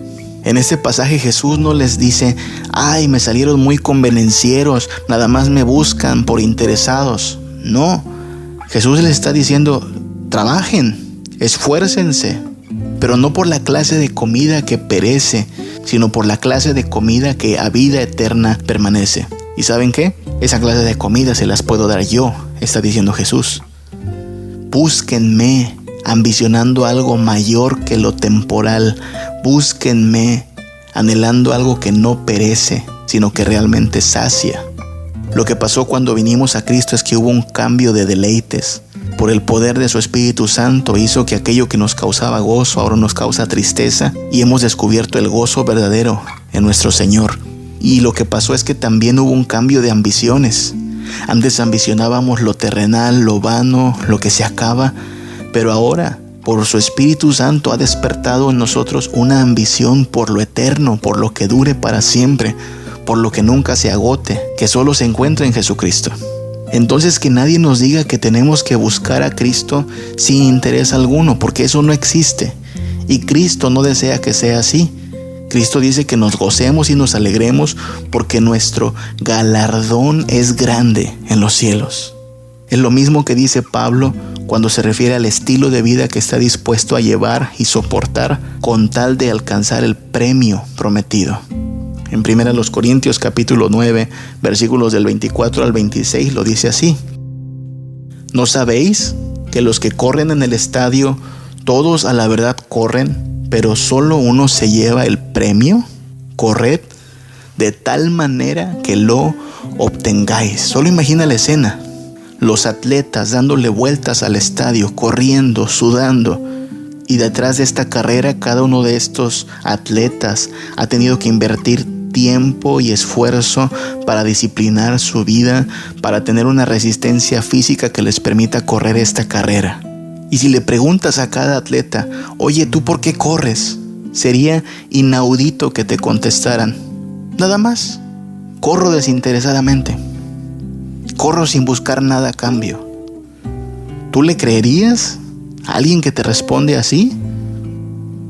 En este pasaje Jesús no les dice, ay, me salieron muy convenencieros, nada más me buscan por interesados. No, Jesús les está diciendo, trabajen, esfuércense, pero no por la clase de comida que perece, sino por la clase de comida que a vida eterna permanece. ¿Y saben qué? Esa clase de comida se las puedo dar yo, está diciendo Jesús. Búsquenme ambicionando algo mayor que lo temporal. Búsquenme anhelando algo que no perece, sino que realmente sacia. Lo que pasó cuando vinimos a Cristo es que hubo un cambio de deleites. Por el poder de su Espíritu Santo hizo que aquello que nos causaba gozo ahora nos causa tristeza, y hemos descubierto el gozo verdadero en nuestro Señor. Y lo que pasó es que también hubo un cambio de ambiciones. Antes ambicionábamos lo terrenal, lo vano, lo que se acaba, pero ahora por su Espíritu Santo ha despertado en nosotros una ambición por lo eterno, por lo que dure para siempre, por lo que nunca se agote, que solo se encuentra en Jesucristo. Entonces que nadie nos diga que tenemos que buscar a Cristo sin interés alguno, porque eso no existe. Y Cristo no desea que sea así. Cristo dice que nos gocemos y nos alegremos porque nuestro galardón es grande en los cielos. Es lo mismo que dice Pablo cuando se refiere al estilo de vida que está dispuesto a llevar y soportar con tal de alcanzar el premio prometido. En 1 Corintios capítulo 9, versículos del 24 al 26 lo dice así. ¿No sabéis que los que corren en el estadio, todos a la verdad corren, pero solo uno se lleva el premio? Corred de tal manera que lo obtengáis. Solo imagina la escena. Los atletas dándole vueltas al estadio, corriendo, sudando. Y detrás de esta carrera, cada uno de estos atletas ha tenido que invertir tiempo y esfuerzo para disciplinar su vida, para tener una resistencia física que les permita correr esta carrera. Y si le preguntas a cada atleta, oye, ¿tú por qué corres? Sería inaudito que te contestaran, nada más, corro desinteresadamente, corro sin buscar nada a cambio. ¿Tú le creerías a alguien que te responde así?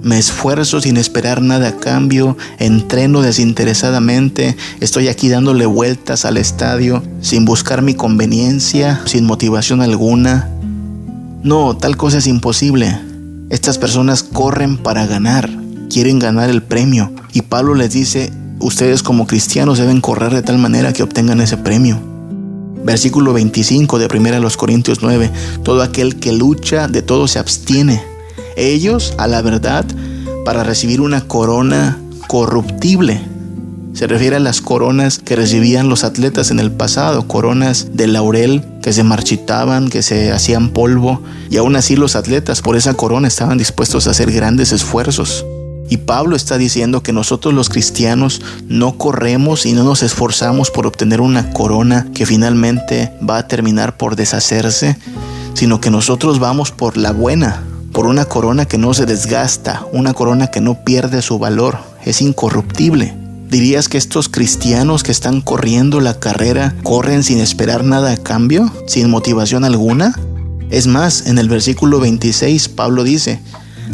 Me esfuerzo sin esperar nada a cambio, entreno desinteresadamente, estoy aquí dándole vueltas al estadio, sin buscar mi conveniencia, sin motivación alguna. No, tal cosa es imposible. Estas personas corren para ganar, quieren ganar el premio. Y Pablo les dice, ustedes como cristianos deben correr de tal manera que obtengan ese premio. Versículo 25 de 1 Corintios 9, todo aquel que lucha de todo se abstiene. Ellos, a la verdad, para recibir una corona corruptible, Se refiere a las coronas que recibían los atletas en el pasado, coronas de laurel que se marchitaban, que se hacían polvo, y aún así los atletas por esa corona estaban dispuestos a hacer grandes esfuerzos. Y Pablo está diciendo que nosotros los cristianos no corremos y no nos esforzamos por obtener una corona que finalmente va a terminar por deshacerse, sino que nosotros vamos por la buena, por una corona que no se desgasta, una corona que no pierde su valor, es incorruptible. ¿Dirías que estos cristianos que están corriendo la carrera corren sin esperar nada a cambio, sin motivación alguna? Es más, en el versículo 26 Pablo dice: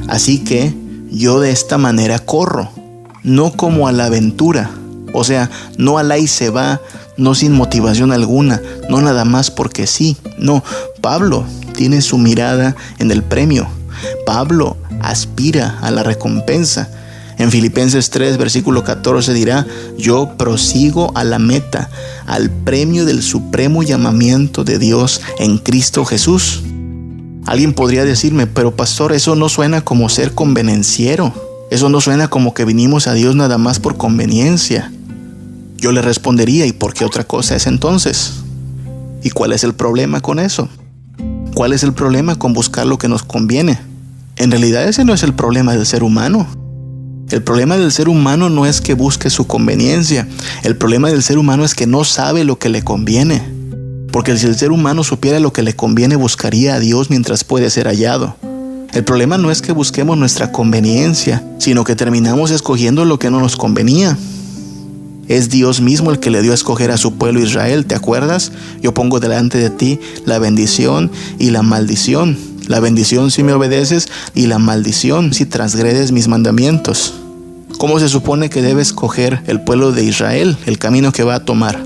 así que yo de esta manera corro, no como a la aventura, o sea, no al ahí se va, no sin motivación alguna, no nada más porque sí. No, Pablo tiene su mirada en el premio. Pablo aspira a la recompensa. En Filipenses 3, versículo 14 dirá: yo prosigo a la meta, al premio del supremo llamamiento de Dios en Cristo Jesús. Alguien podría decirme: pero pastor, eso no suena como ser convenenciero. Eso no suena como que vinimos a Dios nada más por conveniencia. Yo le respondería: ¿y por qué otra cosa es entonces? ¿Y cuál es el problema con eso? ¿Cuál es el problema con buscar lo que nos conviene? En realidad ese no es el problema del ser humano. El problema del ser humano no es que busque su conveniencia. El problema del ser humano es que no sabe lo que le conviene. Porque si el ser humano supiera lo que le conviene, buscaría a Dios mientras puede ser hallado. El problema no es que busquemos nuestra conveniencia, sino que terminamos escogiendo lo que no nos convenía. Es Dios mismo el que le dio a escoger a su pueblo Israel, ¿te acuerdas? Yo pongo delante de ti la bendición y la maldición. La bendición si me obedeces y la maldición si transgredes mis mandamientos. ¿Cómo se supone que debe escoger el pueblo de Israel el camino que va a tomar?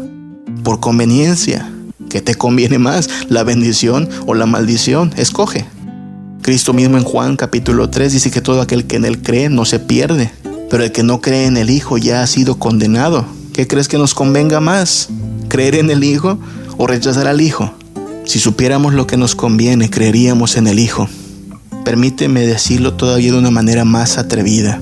Por conveniencia. ¿Qué te conviene más, la bendición o la maldición? Escoge. Cristo mismo en Juan capítulo 3 dice que todo aquel que en él cree no se pierde, pero el que no cree en el Hijo ya ha sido condenado. ¿Qué crees que nos convenga más? ¿Creer en el Hijo o rechazar al Hijo? Si supiéramos lo que nos conviene, creeríamos en el Hijo. Permíteme decirlo todavía de una manera más atrevida.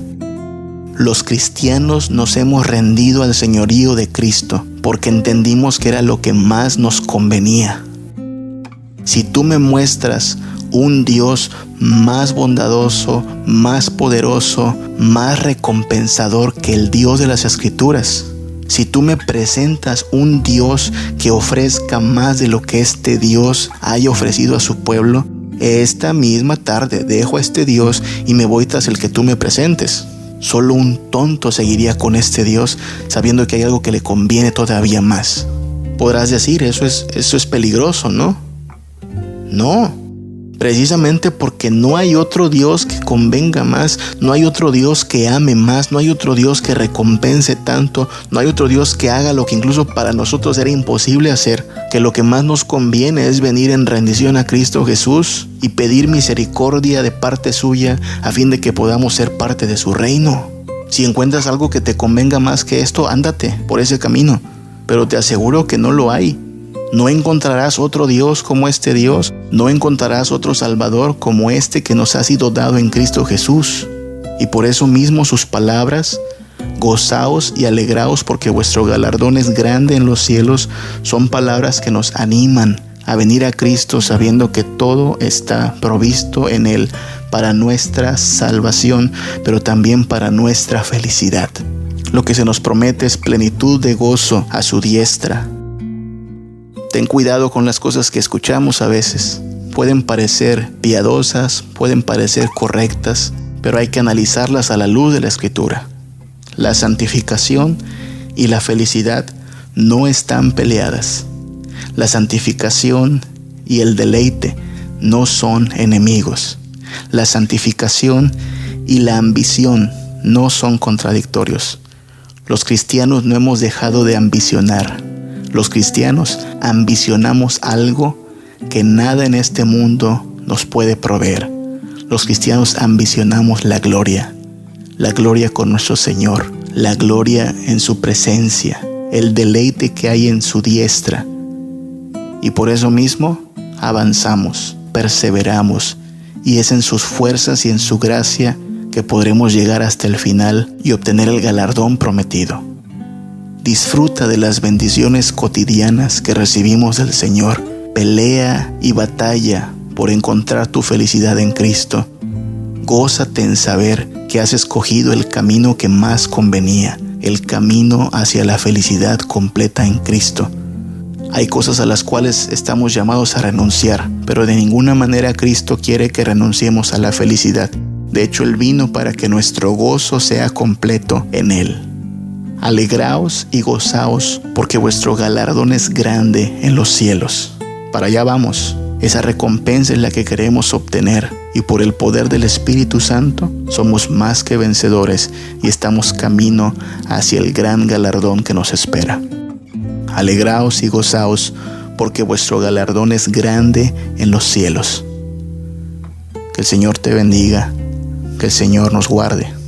Los cristianos nos hemos rendido al señorío de Cristo porque entendimos que era lo que más nos convenía. Si tú me muestras un Dios más bondadoso, más poderoso, más recompensador que el Dios de las Escrituras, si tú me presentas un Dios que ofrezca más de lo que este Dios haya ofrecido a su pueblo, esta misma tarde dejo a este Dios y me voy tras el que tú me presentes. Solo un tonto seguiría con este Dios sabiendo que hay algo que le conviene todavía más. Podrás decir, eso es peligroso, ¿no? No. Precisamente porque no hay otro Dios que convenga más, no hay otro Dios que ame más, no hay otro Dios que recompense tanto, no hay otro Dios que haga lo que incluso para nosotros era imposible hacer, que lo que más nos conviene es venir en rendición a Cristo Jesús y pedir misericordia de parte suya a fin de que podamos ser parte de su reino. Si encuentras algo que te convenga más que esto, ándate por ese camino, pero te aseguro que no lo hay. No encontrarás otro Dios como este Dios, no encontrarás otro Salvador como este que nos ha sido dado en Cristo Jesús. Y por eso mismo sus palabras, gozaos y alegraos porque vuestro galardón es grande en los cielos, son palabras que nos animan a venir a Cristo sabiendo que todo está provisto en Él para nuestra salvación, pero también para nuestra felicidad. Lo que se nos promete es plenitud de gozo a su diestra. Ten cuidado con las cosas que escuchamos a veces. Pueden parecer piadosas, pueden parecer correctas, pero hay que analizarlas a la luz de la Escritura. La santificación y la felicidad no están peleadas. La santificación y el deleite no son enemigos. La santificación y la ambición no son contradictorios. Los cristianos no hemos dejado de ambicionar. Los cristianos ambicionamos algo que nada en este mundo nos puede proveer. Los cristianos ambicionamos la gloria con nuestro Señor, la gloria en su presencia, el deleite que hay en su diestra. Y por eso mismo avanzamos, perseveramos, y es en sus fuerzas y en su gracia que podremos llegar hasta el final y obtener el galardón prometido. Disfruta de las bendiciones cotidianas que recibimos del Señor. Pelea y batalla por encontrar tu felicidad en Cristo. Gózate en saber que has escogido el camino que más convenía, el camino hacia la felicidad completa en Cristo. Hay cosas a las cuales estamos llamados a renunciar, pero de ninguna manera Cristo quiere que renunciemos a la felicidad. De hecho, Él vino para que nuestro gozo sea completo en Él. Alegraos y gozaos, porque vuestro galardón es grande en los cielos. Para allá vamos. Esa recompensa es la que queremos obtener, y por el poder del Espíritu Santo somos más que vencedores y estamos camino hacia el gran galardón que nos espera. Alegraos y gozaos, porque vuestro galardón es grande en los cielos. Que el Señor te bendiga, que el Señor nos guarde.